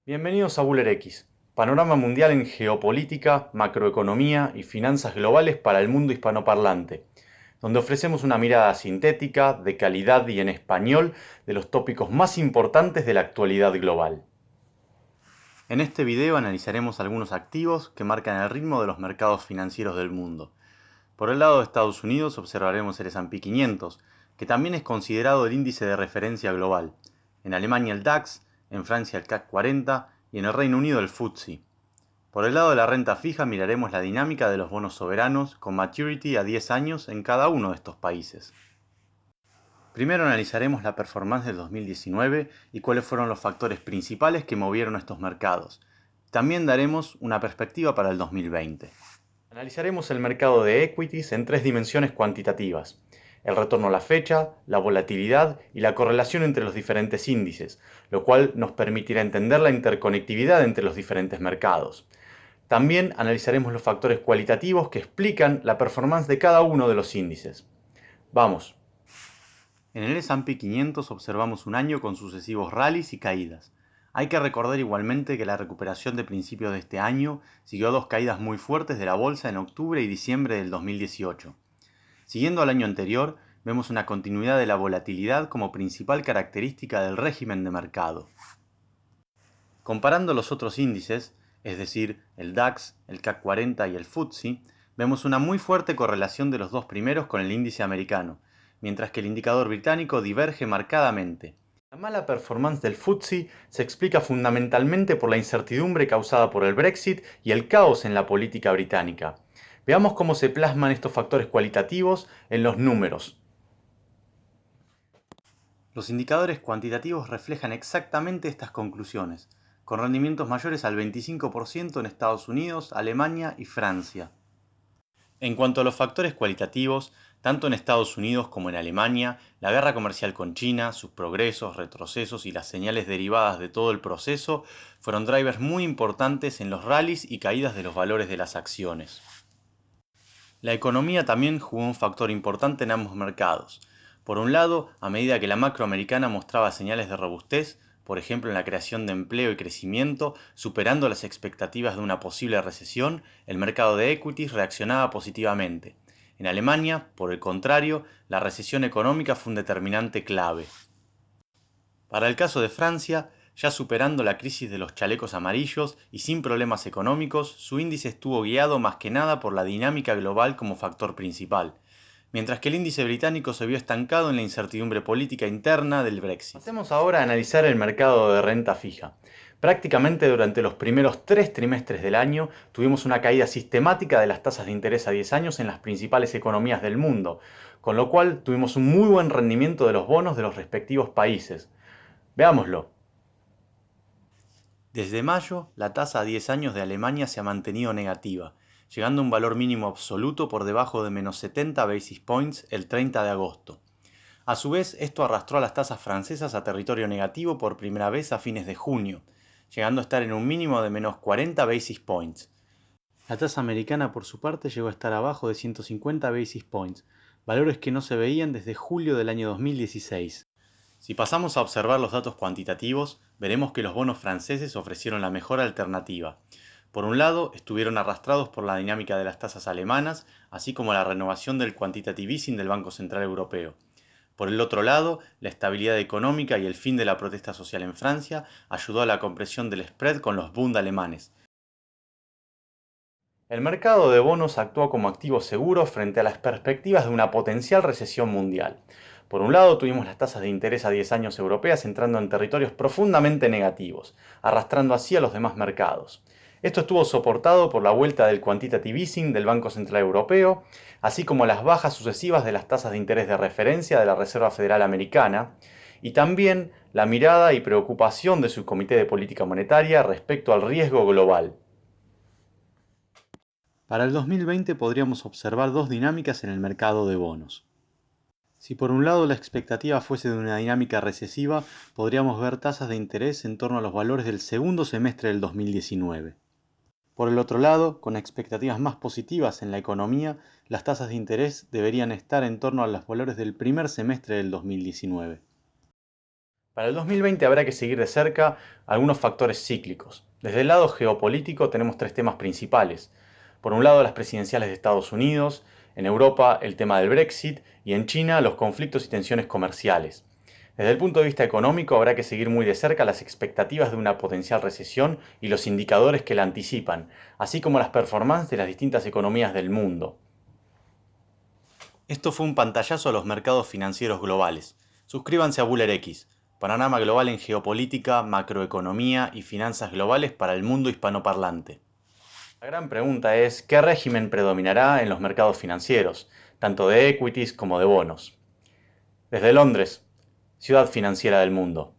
Bienvenidos a Buller X, panorama mundial en geopolítica, macroeconomía y finanzas globales para el mundo hispanoparlante, donde ofrecemos una mirada sintética, de calidad y en español de los tópicos más importantes de la actualidad global. En este video analizaremos algunos activos que marcan el ritmo de los mercados financieros del mundo. Por el lado de Estados Unidos observaremos el S&P 500, que también es considerado el índice de referencia global. En Alemania el DAX, en Francia el CAC 40 y en el Reino Unido el FTSE. Por el lado de la renta fija miraremos la dinámica de los bonos soberanos con maturity a 10 años en cada uno de estos países. Primero analizaremos la performance del 2019 y cuáles fueron los factores principales que movieron estos mercados. También daremos una perspectiva para el 2020. Analizaremos el mercado de equities en tres dimensiones cuantitativas: el retorno a la fecha, la volatilidad y la correlación entre los diferentes índices, lo cual nos permitirá entender la interconectividad entre los diferentes mercados. También analizaremos los factores cualitativos que explican la performance de cada uno de los índices. Vamos. En el S&P 500 observamos un año con sucesivos rallies y caídas. Hay que recordar igualmente que la recuperación de principios de este año siguió a dos caídas muy fuertes de la bolsa en octubre y diciembre del 2018. Siguiendo al año anterior, vemos una continuidad de la volatilidad como principal característica del régimen de mercado. Comparando los otros índices, es decir, el DAX, el CAC 40 y el FTSE, vemos una muy fuerte correlación de los dos primeros con el índice americano, mientras que el indicador británico diverge marcadamente. La mala performance del FTSE se explica fundamentalmente por la incertidumbre causada por el Brexit y el caos en la política británica. Veamos cómo se plasman estos factores cualitativos en los números. Los indicadores cuantitativos reflejan exactamente estas conclusiones, con rendimientos mayores al 25% en Estados Unidos, Alemania y Francia. En cuanto a los factores cualitativos, tanto en Estados Unidos como en Alemania, la guerra comercial con China, sus progresos, retrocesos y las señales derivadas de todo el proceso fueron drivers muy importantes en los rallies y caídas de los valores de las acciones. La economía también jugó un factor importante en ambos mercados. Por un lado, a medida que la macroamericana mostraba señales de robustez, por ejemplo en la creación de empleo y crecimiento, superando las expectativas de una posible recesión, el mercado de equities reaccionaba positivamente. En Alemania, por el contrario, la recesión económica fue un determinante clave. Para el caso de Francia, ya superando la crisis de los chalecos amarillos y sin problemas económicos, su índice estuvo guiado más que nada por la dinámica global como factor principal, mientras que el índice británico se vio estancado en la incertidumbre política interna del Brexit. Pasemos ahora a analizar el mercado de renta fija. Prácticamente durante los primeros 3 trimestres del año tuvimos una caída sistemática de las tasas de interés a 10 años en las principales economías del mundo, con lo cual tuvimos un muy buen rendimiento de los bonos de los respectivos países. Veámoslo. Desde mayo, la tasa a 10 años de Alemania se ha mantenido negativa, llegando a un valor mínimo absoluto por debajo de menos 70 basis points el 30 de agosto. A su vez, esto arrastró a las tasas francesas a territorio negativo por primera vez a fines de junio, llegando a estar en un mínimo de menos 40 basis points. La tasa americana, por su parte, llegó a estar abajo de 150 basis points, valores que no se veían desde julio del año 2016. Si pasamos a observar los datos cuantitativos, veremos que los bonos franceses ofrecieron la mejor alternativa. Por un lado, estuvieron arrastrados por la dinámica de las tasas alemanas, así como la renovación del quantitative easing del Banco Central Europeo. Por el otro lado, la estabilidad económica y el fin de la protesta social en Francia ayudó a la compresión del spread con los Bund alemanes. El mercado de bonos actuó como activo seguro frente a las perspectivas de una potencial recesión mundial. Por un lado, tuvimos las tasas de interés a 10 años europeas entrando en territorios profundamente negativos, arrastrando así a los demás mercados. Esto estuvo soportado por la vuelta del quantitative easing del Banco Central Europeo, así como las bajas sucesivas de las tasas de interés de referencia de la Reserva Federal Americana, y también la mirada y preocupación de su Comité de Política Monetaria respecto al riesgo global. Para el 2020 podríamos observar dos dinámicas en el mercado de bonos. Si por un lado la expectativa fuese de una dinámica recesiva, podríamos ver tasas de interés en torno a los valores del segundo semestre del 2019. Por el otro lado, con expectativas más positivas en la economía, las tasas de interés deberían estar en torno a los valores del primer semestre del 2019. Para el 2020 habrá que seguir de cerca algunos factores cíclicos. Desde el lado geopolítico tenemos tres temas principales. Por un lado, las presidenciales de Estados Unidos, en Europa el tema del Brexit y en China los conflictos y tensiones comerciales. Desde el punto de vista económico habrá que seguir muy de cerca las expectativas de una potencial recesión y los indicadores que la anticipan, así como las performances de las distintas economías del mundo. Esto fue un pantallazo a los mercados financieros globales. Suscríbanse a BullerX, panorama global en geopolítica, macroeconomía y finanzas globales para el mundo hispanoparlante. La gran pregunta es, ¿qué régimen predominará en los mercados financieros, tanto de equities como de bonos? Desde Londres, ciudad financiera del mundo.